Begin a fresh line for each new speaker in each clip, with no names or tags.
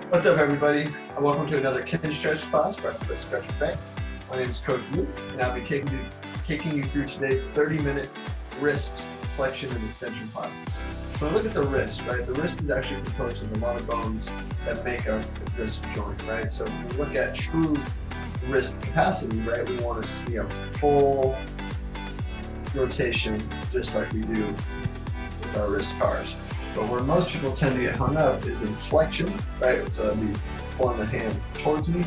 What's up, everybody? Welcome to another Kinstretch class by Stretch Bank. My name is Coach Luke, and I'll be taking you through today's 30-minute wrist flexion and extension class. So when we look at the wrist, right? The wrist is actually composed of a lot of bones that make up the wrist joint, right? So when we look at true wrist capacity, right, we want to see a full rotation, just like we do with our wrist cars. But where most people tend to get hung up is in flexion, right? So that'd be pulling the hand towards me,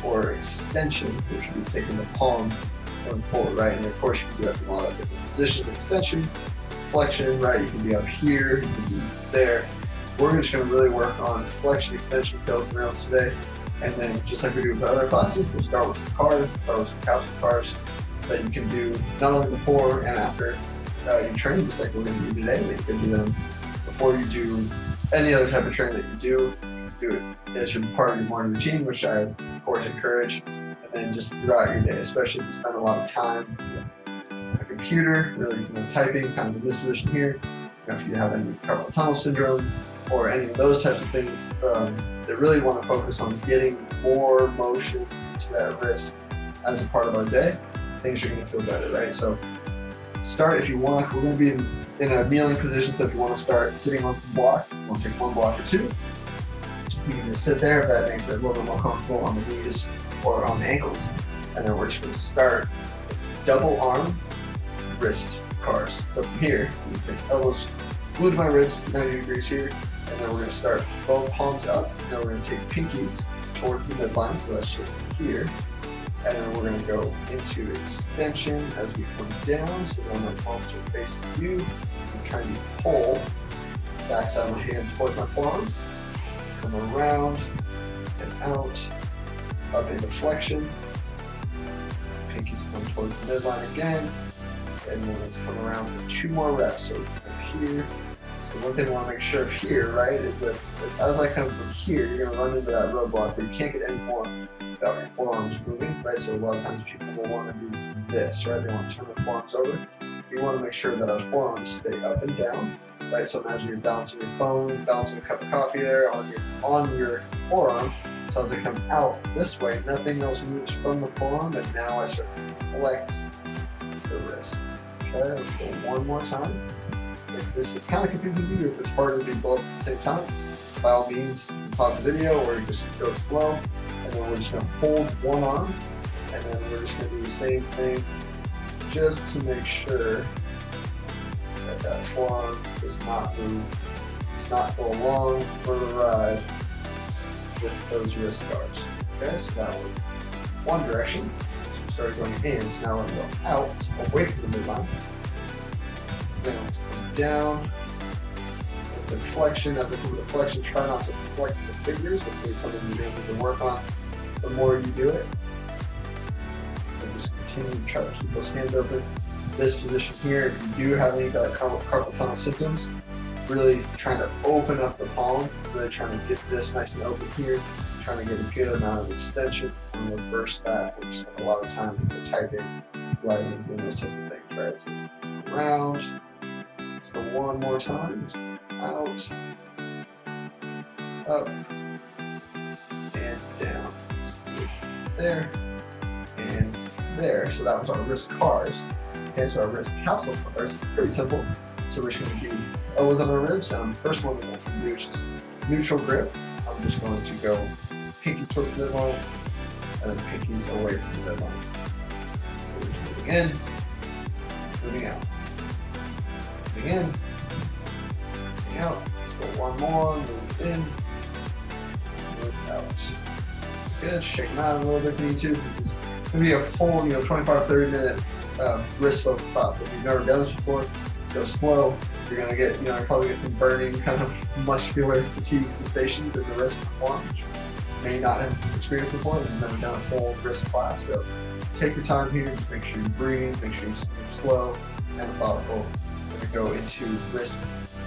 or extension, which would be taking the palm going forward, right? And of course, you can do that in a lot of different positions. Extension, flexion, right? You can be up here, you can be there. We're just going to really work on flexion, extension, pillars and rails today. And then, just like we do with other classes, we'll start with some cars, start with some capsule cars that you can do not only before and after you train, just like we're going to do today, but you can do them before you do any other type of training that you do it as your part of your morning routine, which I of course encourage, and then just throughout your day, especially if you spend a lot of time on a computer, really typing, kind of in this position here. If you have any carpal tunnel syndrome or any of those types of things, they really want to focus on getting more motion to that wrist as a part of our day. Things are going to feel better, right? So start if you want. We're going to be in a kneeling position, so if you want to start sitting on some blocks, you want to take one block or two, you can just sit there if that makes it a little bit more comfortable on the knees or on the ankles. And then we're just going to start double arm wrist cars. So from here, you take elbows glued to my ribs, 90 degrees here, and then we're going to start both palms up. Now we're going to take pinkies towards the midline, so that's just here. And then we're going to go into extension as we come down. So then my palms are facing you. I'm trying to pull the backside of my hand towards my forearm. Come around and out, up into flexion. Pinkies come towards the midline again. And then let's come around for 2 more reps. So up here. So one thing I want to make sure of here, right, is that as I come from here, you're going to run into that roadblock where you can't get any more without your forearms moving, right? So a lot of times people will want to do this, right? They want to turn their forearms over. We want to make sure that our forearms stay up and down, right? So imagine you're balancing your phone, balancing a cup of coffee there on your forearm. So as I come out this way, nothing else moves from the forearm, and now I start to flex the wrist. Okay, let's go one more time. If this is kind of confusing to you, if it's hard to do both at the same time, by all means, pause the video or just go slow. And then we're just going to hold one arm, and then we're just going to do the same thing just to make sure that that forearm does not move, does not go along for the ride with those wrist guards. Okay, so now we're one direction. So we started going in, so now we're going to go out, away from the midline. Then let's come down into flexion. As I come to flexion, try not to flex the fingers. That's maybe something you're going to need to work on the more you do it. And just continue to try to keep those hands open. This position here, if you do have any carpal tunnel symptoms, really trying to open up the palm, really trying to get this nice and open here, trying to get a good amount of extension and reverse that. We spend a lot of time typing, writing, doing those types of things, right? So around. Let's go one more time. Let's go out, up, and down. There, and there. So that was our wrist cars. Okay, so our wrist capsule cars, pretty simple. So we're just going to do elbows on our ribs. And the first one we're going to do is just neutral grip. I'm just going to go pinky towards the midline, and then pinkies away from the midline. So we're just moving in, moving out. Moving in, moving out. Let's go one more, move in, move out. Good, shake them out a little bit if you need to. This is going to be a full, 25-30 minute wrist focus class. If you've never done this before, go slow. You're going to get, you'll probably get some burning, kind of muscular fatigue sensations in the wrist and the forearm, which you may not have experienced before if you've never done a full wrist class. So take your time here, just make sure you breathe, make sure you're slow and methodical. We're going to go into wrist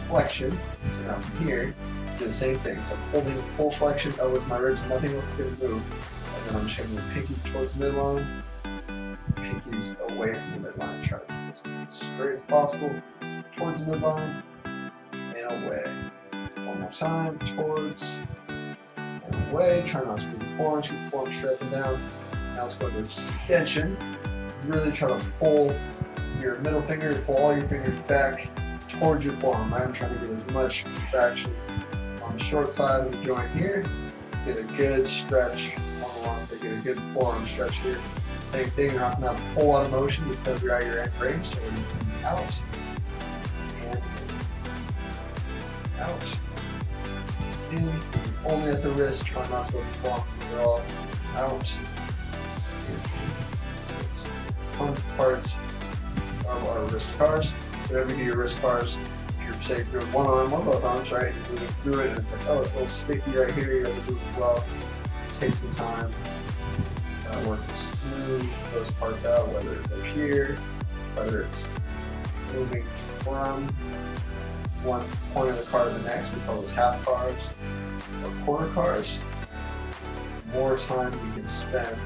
flexion. So now from here, do the same thing. So I'm holding full flexion, elbows my ribs, and nothing else is going to move. And then I'm just going to move pinkies towards the midline, pinkies away from the midline. Try to keep this as straight as possible towards the midline and away. One more time, towards and away. Try not to move the forearm, keep the forearm straight up and down. Now let's go to extension. Really try to pull your middle finger, pull all your fingers back towards your forearm. I'm trying to get as much traction on the short side of the joint here. Get a good stretch on the long side. Get a good forearm stretch here. Same thing, you're not going to have a whole lot of motion because you're at your end range. So we're coming out and out. In, only at the wrist, try not to let the forearm draw out. So fun parts of our wrist cars. Whenever you do your wrist cars, if you're say doing one arm or both arms, right? You're moving through it and it's like, oh, it's a little sticky right here. You have to move as well. Take some time. Work to smooth those parts out, whether it's up here, whether it's moving from one point of the car to the next. We call those half cars or quarter cars. The more time you can spend,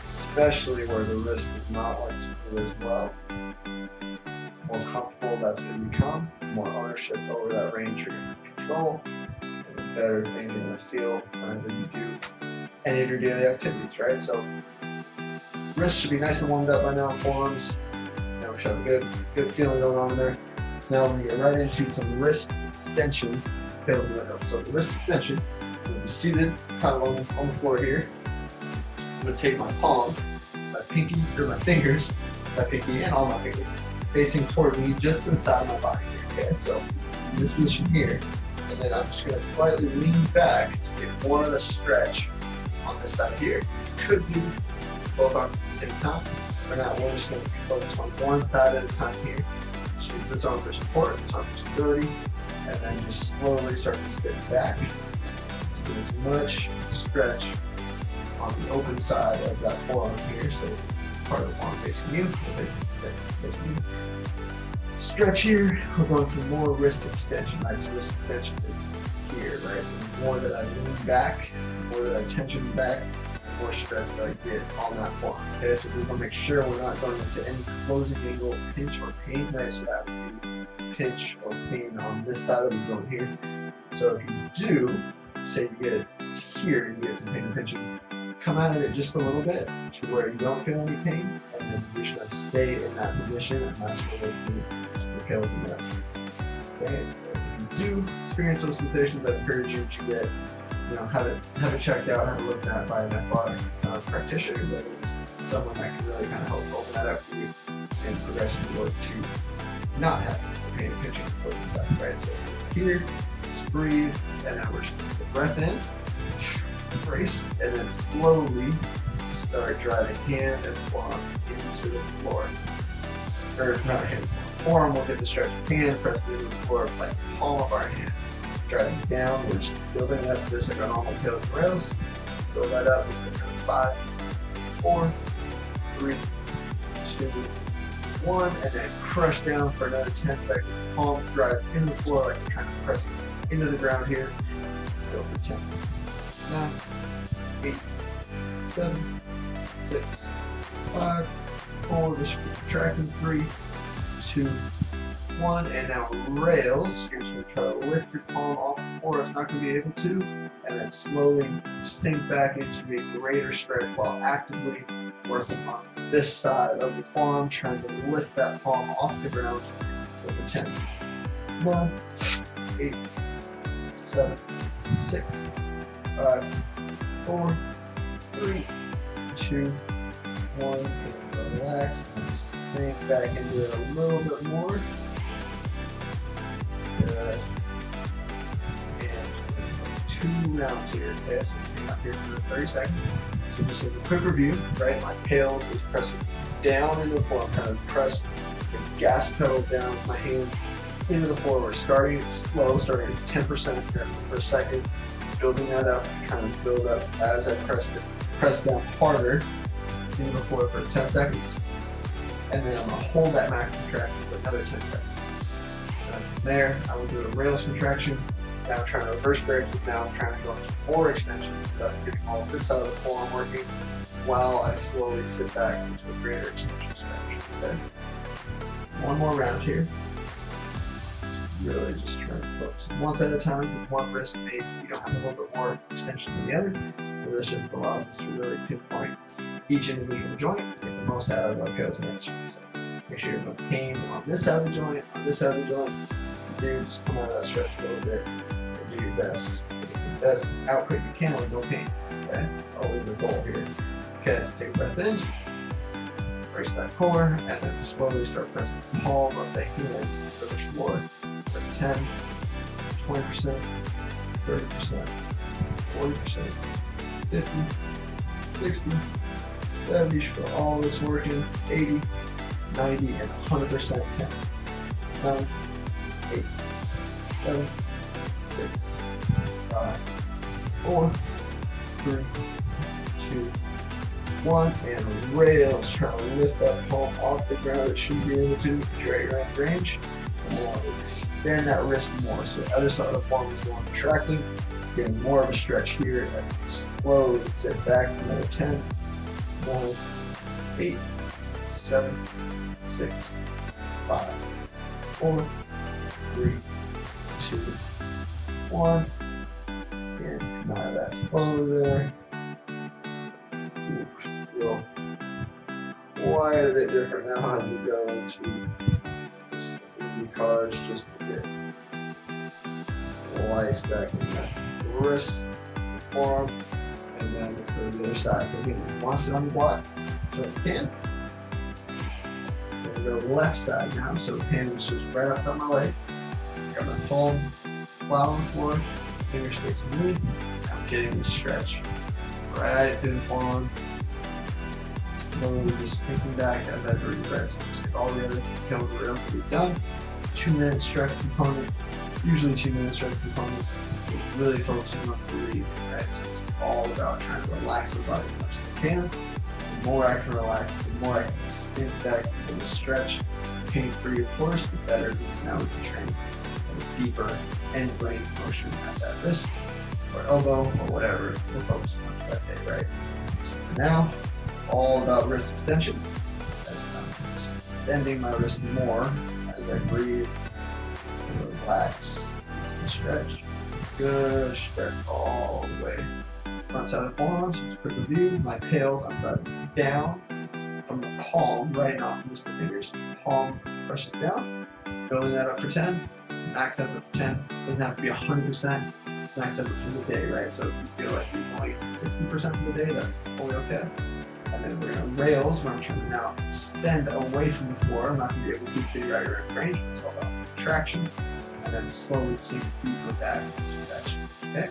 especially where the wrist does not like to move as well, the more comfortable that's going to become, the more ownership over that range you're going to control, and the better things you're going to feel whenever you do any of your daily activities, right? So wrists should be nice and warmed up by now, forearms, you know, we should have a good feeling going on in there. So now we're going to get right into some wrist extension tails and middle. So the wrist extension, I'm going to be seated kind of on the floor here. I'm going to take my palm, my pinky, or my fingers, my pinky and all my fingers, facing toward me just inside my body here, okay? So in this position here, and then I'm just going to slightly lean back to get more of a stretch on this side here. You could do both arms at the same time. For now, we're just going to focus on one side at a time here. Just use this arm for support, this arm for stability, and then just slowly start to sit back to get as much stretch on the open side of that forearm here. So part of the forearm facing you, facing you. Stretch here, we're going for more wrist extension, right? So wrist extension is here, right? So the more that I lean back, the more that I tension back, the more stretch that I get on that forearm. Okay, so we want to make sure we're not going into any closing angle, pinch or pain, right? So that would be pinch or pain on this side of the joint here. So if you do, say you get it here, you get some pain and pinching, come out of it just a little bit to where you don't feel any pain, and then you're just going to stay in that position, and that's where the tails and that. Okay, if you do experience those sensations, I encourage you to get, you know, have it checked out, have it looked at by an FR practitioner, whether it's someone that can really kind of help open that up for you and progressively work to not have pain and pinching both sides, right? So here, just breathe, and now we're just going to take a breath in, brace, and then slowly start driving hand and forearm into the floor. Or not hand, forearm will get the stretch, hand press into the floor like the palm of our hand. Driving down, we're just building up just like our normal tails and rails. Build that up, it's going to go 5, 4, 3, 2, 1, and then crush down for another 10 seconds. Palm drives into the floor like we're trying to press into the ground here. Let's go for 10. 9, 8, 7, 6, 5, 4, this should be contracting, 3, 2, 1, and now rails. You're just going to try to lift your palm off the floor. It's not going to be able to, and then slowly sink back into a greater stretch while actively working on this side of the forearm, trying to lift that palm off the ground over 10. 9, 8, 7, 6, 5, 4, 3, 2, 1, and relax and sink back into it a little bit more. Good. And 2 rounds here. Okay, so we're up here for 30 seconds. So just as a quick review, right? My tails is pressing down into the floor. I'm kind of press the gas pedal down with my hand into the floor. We're starting it slow, starting at 10% here per second. Building that up, trying to build up as I press down harder into the floor for 10 seconds. And then I'm going to hold that max contraction for another 10 seconds. And from there, I will do a rails contraction. Now I'm trying to reverse bridges. Now I'm trying to go into more extensions. So that's getting all of this side of the forearm working while I slowly sit back into a greater extension stretch. Okay? One more round here. really just trying to focus one side at a time with one wrist. Maybe you don't have a little bit more extension than the other. So this just allows us to really pinpoint each individual joint and get the most out of what goes next. So make sure you have pain on this side of the joint, on this side of the joint. Then just come out of that stretch a little bit and do your best. The best output you can with no pain. Okay, that's always the goal here. Okay, so take a breath in, brace that core, and then slowly start pressing the palm of the hand to the floor for 10, 20%, 30%, 40%, 50, 60, 70 for all this working, 80, 90, and 100%, 10, 9, 8, 7, 6, 5, 4, 3, 2, 1, and rails. Try to lift that palm off the ground. It shouldn't be able to because you're at your end range. And then extend that wrist more. So the other side of the palm is going contracting. Getting more of a stretch here. And slowly sit back. Another 10, 9, 8, 7, 6, 5, 4, 3, 2, 1. And come out of that slowly there. Feel quite a bit different now as we go into just easy cars just to get life back in that wrist, forearm, and then let's go to the other side. So again, you want to sit on the block, so you can. We'll go to the left side now, so the hand is just right outside my leg. Got my palm flat on the floor, fingers facing me. I'm getting this stretch right through the forearm. Slowly just sinking back as I breathe, right? So just take all the other kills around to be done. 2-minute stretch component, usually 2-minute stretch component. We're really focusing on breathing, right? So it's all about trying to relax my body as much as I can. The more I can relax, the more I can sink back into the stretch. Pain-free, of course, the better, because now we can train a deeper end range motion at that wrist or elbow or whatever we're focusing on for that day, right? So for now, all about wrist extension. That's extending my wrist more as I breathe and relax and stretch. Good stretch all the way. Front side of the forearms, just a quick review. My tails, I'm driving down from the palm, right, not from just the fingers. Palm presses down, building that up for 10, max effort for 10. Doesn't have to be 100% max effort for the day, right? So if you feel like you're only to 60% for the day, that's fully okay. And then we're going to rails, where I'm trying to now extend away from the floor. I'm not going to be able to keep the right range. It's all about traction. And then slowly sink deeper back into that. Okay?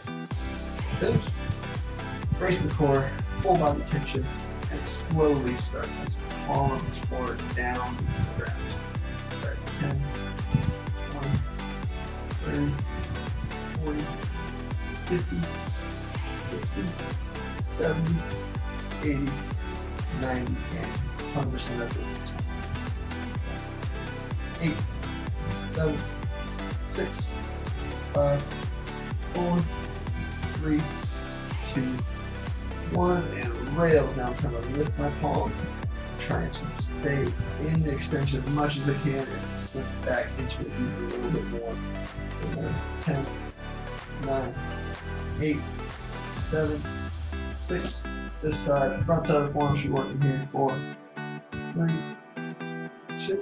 Good. Brace the core, full body tension, and slowly start this palm of the floor down into the ground. Start 10, 20, 30, 40, 50, 60, 70, 80, 90, and 100% of it. 8, 7, 6, 5, 4, 3, 2, 1, and rails. Now I'm trying to lift my palm, trying to stay in the extension as much as I can and slip back into it even a little bit more. 10, 9, 8, 7, 6, this side, front side of the forearm should be working here. 4, 3, 2,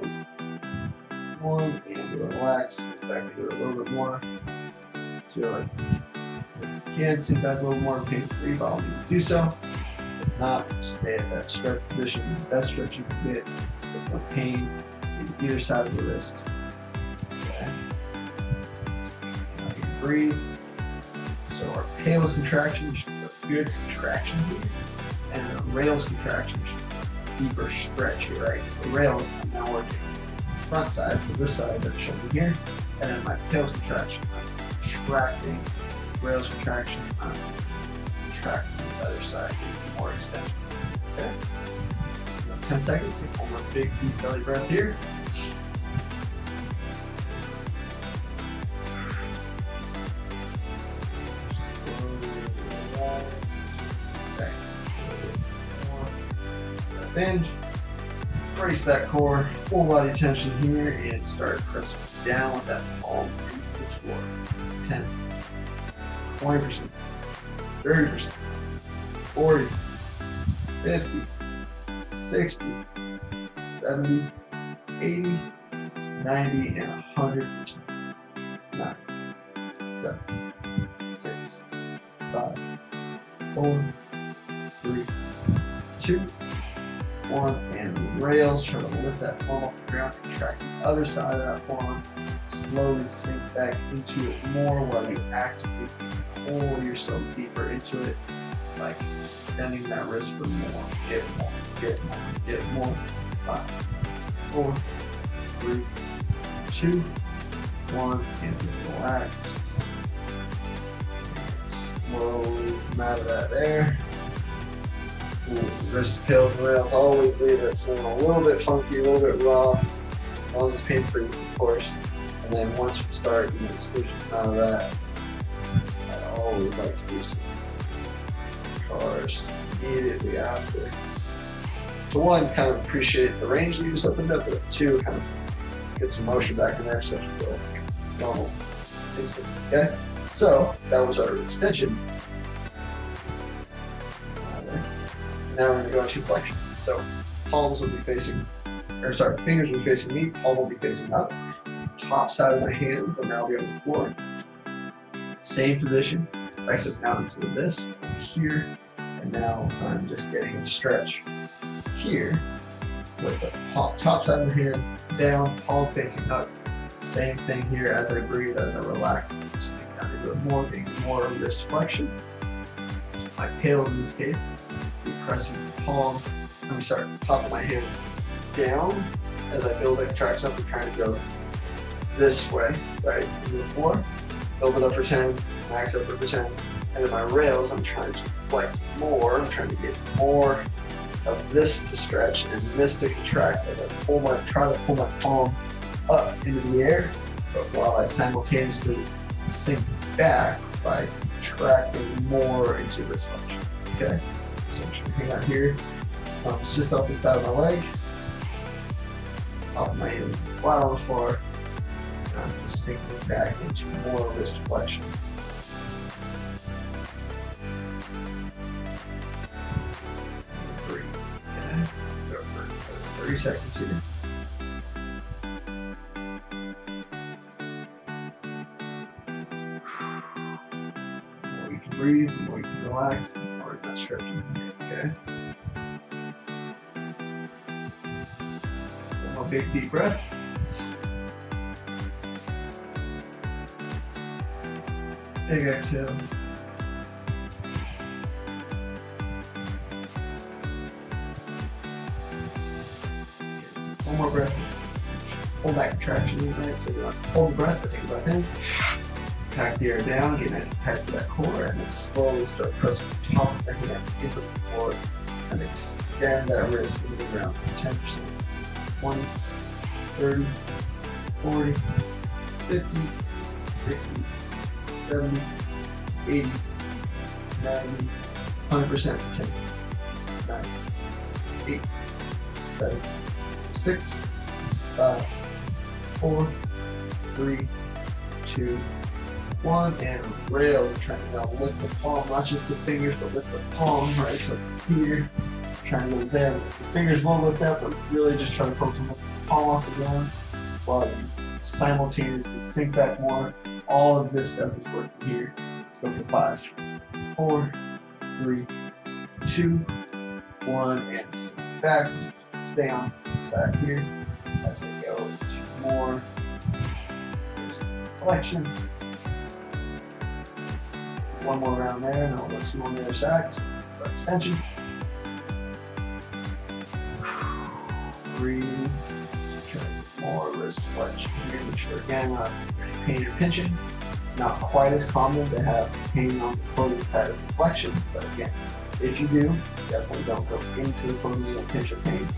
1, and relax. Back into it a little bit more. So if you can sink back a little more pain-free, by all means do so. If not, stay at that stretch position, the best stretch you can get with no pain in either side of the wrist. Okay. Now you can breathe. So our palus contraction should be a good contraction here, and a rails contraction should be a deeper stretch here, right? So the rails, I'm now working front side, so this side that I'm showing here, and then my palus contraction, I'm contracting, rails contraction, I'm contracting the other side, getting more extension. Okay? 10 seconds, take one more big deep belly breath here. Bend, brace that core, full body tension here, and start pressing down with that palm into the floor. 10, 20%, 30%, 40, 50, 60, 70, 80, 90, and 100%. 9, 7, 6, 5, 4, 3, 2, 1, and rails. Try to lift that palm off the ground, contract the other side of that palm, slowly sink back into it more while you actively pull yourself deeper into it, like extending that wrist for more. Get more, get more, get more. 5, 4, 3, 2, 1, and relax. Slowly come out of that there. Ooh, wrist tails rails, always leave it swing a little bit funky, a little bit raw, as long as it's pain-free, of course. And then once you start, solution out of that, I always like to do some cars immediately after. To one, kind of appreciate the range that you just opened up, but two, kind of get some motion back in there so you feel normal instantly. Okay? So that was our extension. Now we're going to go into flexion. So palms will be facing, fingers will be facing me, palm will be facing up. Top side of my hand will now be on the floor. Same position, except now instead of this, here, and now I'm just getting a stretch here with the top side of the hand down, palm facing up. Same thing here as I breathe, as I relax, just sink down a bit more, getting more wrist flexion. My tails in this case, be pressing the palm, top of my hand down as I build a contraction up. I'm trying to go this way, right, into the floor. Build it up for 10, max up for 10. And then my rails, I'm trying to flex more. I'm trying to get more of this to stretch and this to contract. As I try to pull my palm up into the air, but while I simultaneously sink back by contracting more into wrist flexion. Okay, so I'm just gonna hang out here. Thumbs just off the side of my leg. Top of my hands flat on the floor. And I'm just sinking back into more wrist flexion. Breathe. Okay, go for 30 seconds here. Breathe, the more you can relax, the more you're not stretching here, okay? One more big deep breath. Big exhale. One more breath. Hold that contraction in, right? So you're not hold the breath, but take a breath in. Pack the air down, get nice and tight to that core, and then slowly start pressing the top of the hand into the floor and extend that wrist into the ground. 10%, 20, 30, 40, 50, 60, 70, 80, 90, 100% for 10, 9, 8, 7, 6, 5, 4, 3, 2, 1, and rails. Trying to now lift the palm, not just the fingers, but lift the palm, right? So here, trying to go there. The fingers won't lift up, but really just trying to focus on the palm off the ground while you simultaneously sink back more. All of this stuff is working here. Let's go for 5, 4, 3, 2, 1, and sink back. Stay on the side here as I go to more flexion. One more round there, and then we'll go 2 on the other side. For extension. Breathe. Try to get more wrist flexion here. Make sure again, not pain or pinching. It's not quite as common to have pain on the clothing side of the flexion, but again, if you do, definitely don't go into the clothing or pinch or pain.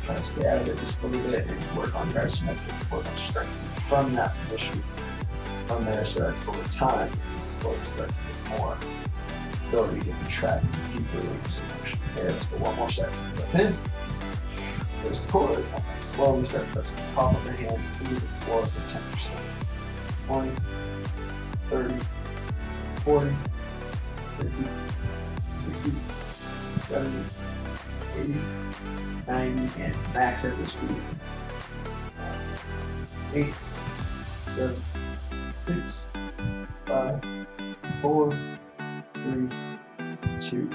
Try to stay out of it just a little bit and work on your isometric, work on strength from that position. From there, so that's over time, slowly start to get more ability to contract deeper ranges of motion. Okay, let's go one more second. Breath in. There's the core. And slowly start pressing the top of the hand into the floor for 10%. 20, 30, 40, 50, 60, 70, 80, 90, and max effort squeeze. 8, 7, 6, 5, 4, 3, 2,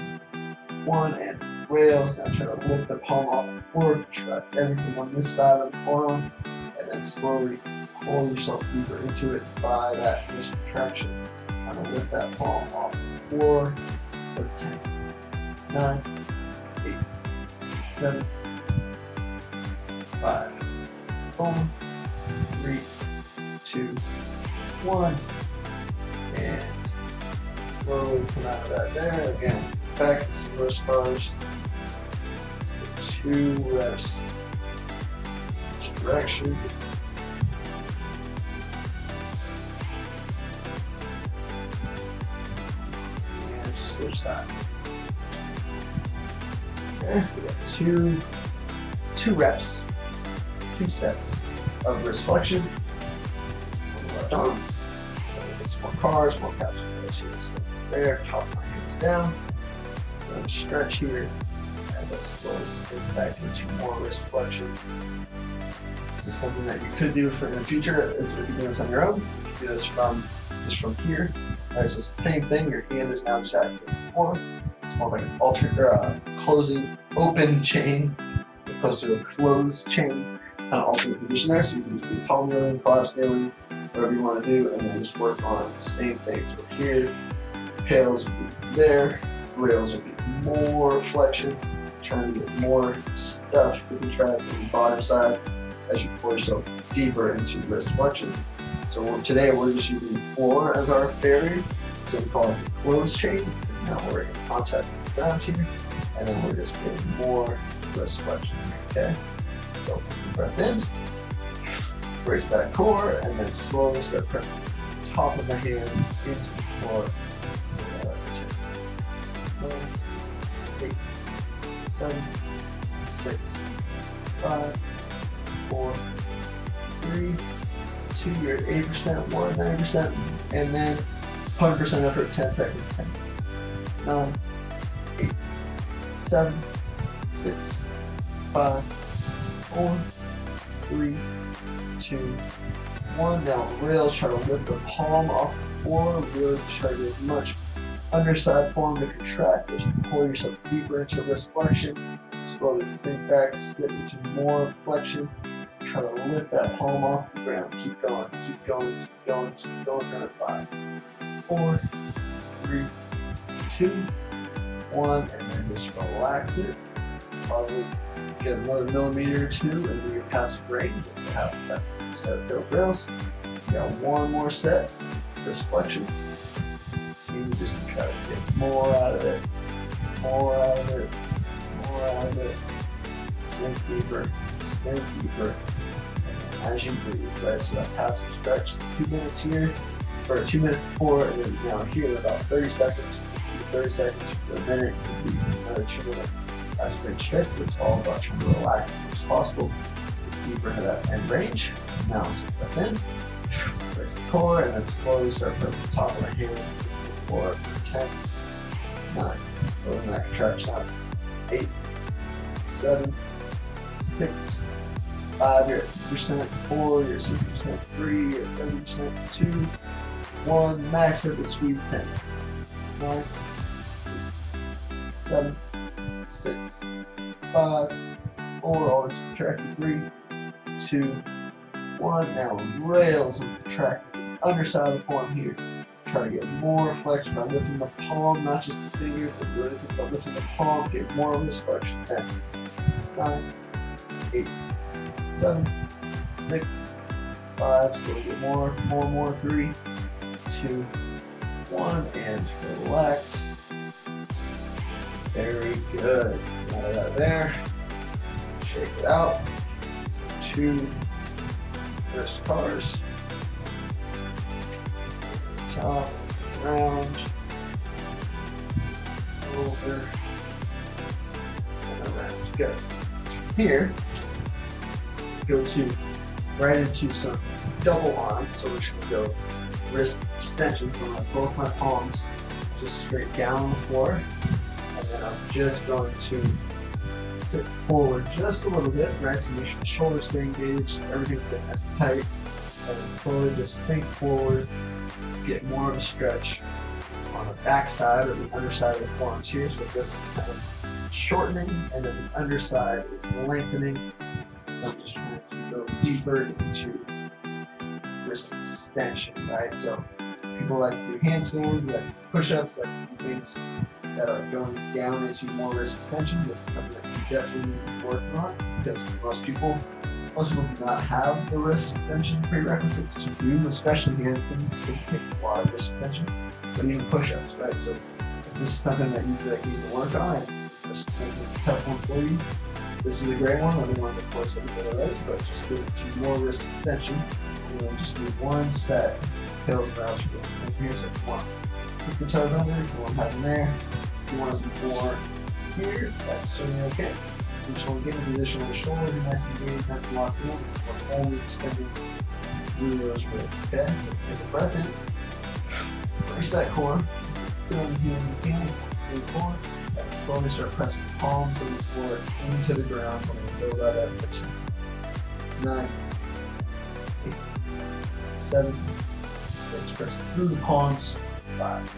1, and rails. Now try to lift the palm off the floor, track everything on this side of the forearm, and then slowly pull yourself deeper into it by that wrist contraction. Trying to lift that palm off the floor for 10, 9, 8, 7, 6, 5, 4, 3, 2, 1, and slowly come out of that there. Again, back to some wrist bars. Let's get 2 reps. Each direction. And switch side. Okay, we got two reps, 2 sets of wrist flexion. On the left arm. Get some more cars, more capsule here. So it's there, top of my hands down. I'm going to stretch here as I slowly sink back into more wrist flexion. This is something that you could do in the future. Is if you do this on your own. You can do this from here. It's just the same thing. Your hand is now just acting as a form. It's more like an closing, open chain, as opposed to a closed chain. Kind of alternate position there. So you can just do tall kneeling, collapse kneeling, whatever you want to do, and then just work on the same things. So here, tails will be there. Rails will be more flexion, trying to get more stuff to contract on the bottom side as you pull yourself deeper into wrist flexion. So today we're just using the floor as our barrier, so we call this a closed chain. Now we're in contact with the ground here, and then we're just getting more wrist flexion. Okay, so take a breath in, brace that core, and then slowly start pressing the top of the hand into the floor. 9, 8, 7, 6, 5, 4, 3, 2, you're at 8%, 1, 9%, and then 100% effort, 10 seconds, 10, 9, 8, 7, 6, 5, 4, 3, 2, 1. Down rails, try to lift the palm off the floor, really try to get much underside form to contract as you pull yourself deeper into wrist flexion. Slowly sink back, slip into more flexion. Try to lift that palm off the ground. Keep going, keep going, keep going, keep going. Another 5, 4, 3, 2, 1, and then just relax it. Probably get another millimeter or 2 into your passive range. That's what happens after you set of those rails. You got one more set, wrist flexion. Just to try to get more out of it, more out of it, more out of it. Sink deeper, sink deeper. And as you breathe, right? So that passive stretch, 2 minutes here, or 2 minutes before, and then now here, about 30 seconds. 30 seconds for a minute, could be another 2 minute passive range stretch, but it's all about trying to relax as much as possible. Get deeper into that end range. Now let's get breath in, brace the core, and then slowly start from the top of the hand. 4, 10, 9, building that contraction up, 8, 7, 6, 5, you're at 2%, 4, you're at 6%, 3, you're at 7%, 2, 1, max effort squeeze 10, 9, 8, 7, 6, 5, 4, always contracted, 3, 2, 1, now rails and contract the underside of the form here. Try to get more flexion by lifting the palm, not just the fingers, but really by lifting the palm, get more wrist flexion. 10, 9, 8, 7, 6, 5, still get more, 3, 2, 1, and relax. Very good. Out of that there. Shake it out. 2 wrist bars. Top, round, over, and around. Good. Here, go right into some double arm. So we're just gonna go wrist extension from both my palms just straight down on the floor. And then I'm just going to sit forward just a little bit, right? So make sure the shoulders stay engaged, everything's nice and tight. And then slowly just sink forward, get more of a stretch on the back side or the underside of the forearms here. So this is kind of shortening, and then the underside is lengthening. So I'm just trying to go deeper into wrist extension, right? So people like to do handstands, like push-ups, like things that are going down into more wrist extension. This is something that you definitely need to work on, because most people do not have the wrist extension prerequisites to do, especially handstands. It takes a lot of wrist extension, but even push-ups, right? So if this is something that you feel like you need to work on, and just make it a tough one for you, this is a great one. Another one, of course, that we did already, but just do it to more wrist extension, and then just do one set, heels and rounds. And here's it. One. Keep your toes under if you want to have them there. If you want to be more here, that's certainly okay. You just want to get in a position where the shoulders are nice and engaged, nice and locked in. We're only extending through those wrists. Okay? So take a breath in. Brace that core. Sit on the heel if you can. Stay forward. And slowly start pressing palms of the floor into the ground. We're going to build that up. 9, 8, 7, 6. Press through the palms. 5,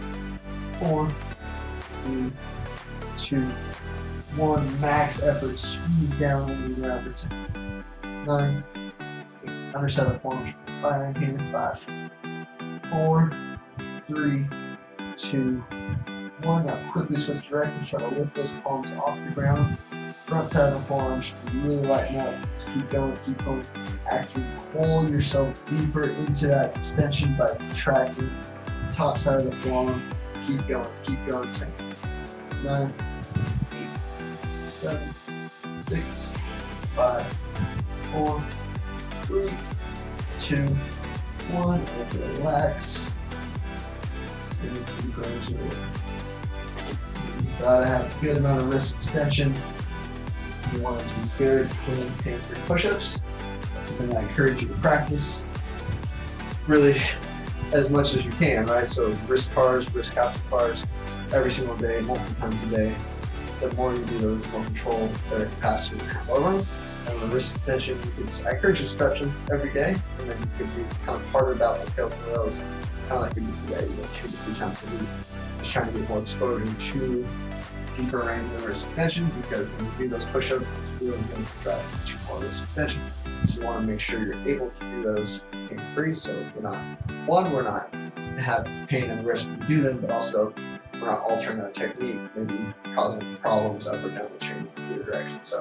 4, 3, 2, 1. Max effort. Squeeze down into the ground for 10, 9, 8. Underside of the forearm. Firing here. 5, 4, 3, 2, 1. Now quickly switch direction. Try to lift those palms off the ground. Front side of the forearms. Really lighten up. Just keep going. Keep going. Actually pull yourself deeper into that extension by tracking the top side of the forearm. Keep going. Keep going. 10, 9, 8, 7, 6, 5, 4, 3, 2, 1. And relax. See if you go into it. You gotta have a good amount of wrist extension. You want to do good, clean, pain-free push-ups. That's something I encourage you to practice really as much as you can, right? So wrist cars, wrist capsule cars, every single day, multiple times a day. The more you do those, the more control, better capacity you have over them. And the wrist extension, I encourage you to stretch them every day, and then you could do kind of harder bouts of tail throws, kind of like you do today, 2 to 3 times a week. Just trying to get more exposure to deeper range of wrist extension, because when you do those push-ups, it's really going to drive much more wrist extension. So you want to make sure you're able to do those pain-free, so we're not have pain in the wrist when you do them, but also we're not altering our technique, maybe causing problems up or down the chain in either direction. So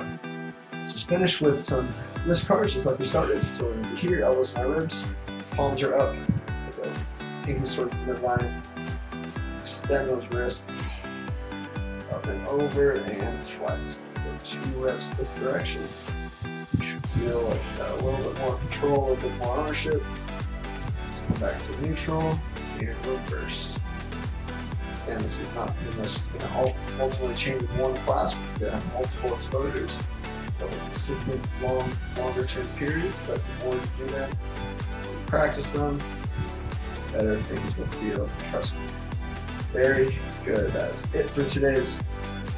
let's just finish with some wrist cars, just like we started. So we're going to be here, elbows to my ribs, palms are up, we'll go fingers towards the midline, extend those wrists, up and over and flex. Go 2 reps this direction. You should feel like you got a little bit more control, a little bit more ownership. Let's come back to neutral and reverse. And this is not something that's just going to ultimately change in one class. We're going to have multiple exposures over consistent, longer term periods, but the more you do that, the more you practice them, the better things will feel. Trust me. Very good. That is it for today's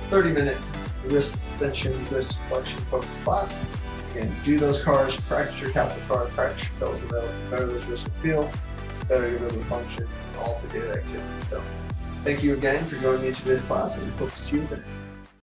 30-minute wrist extension, wrist flexion focused class. Again, do those cars, practice your capsule cars, practice your bells and rails. The better those wrists will feel, the better your movement function, all the daily activity. So thank you again for joining me in today's class, and hope to see you there.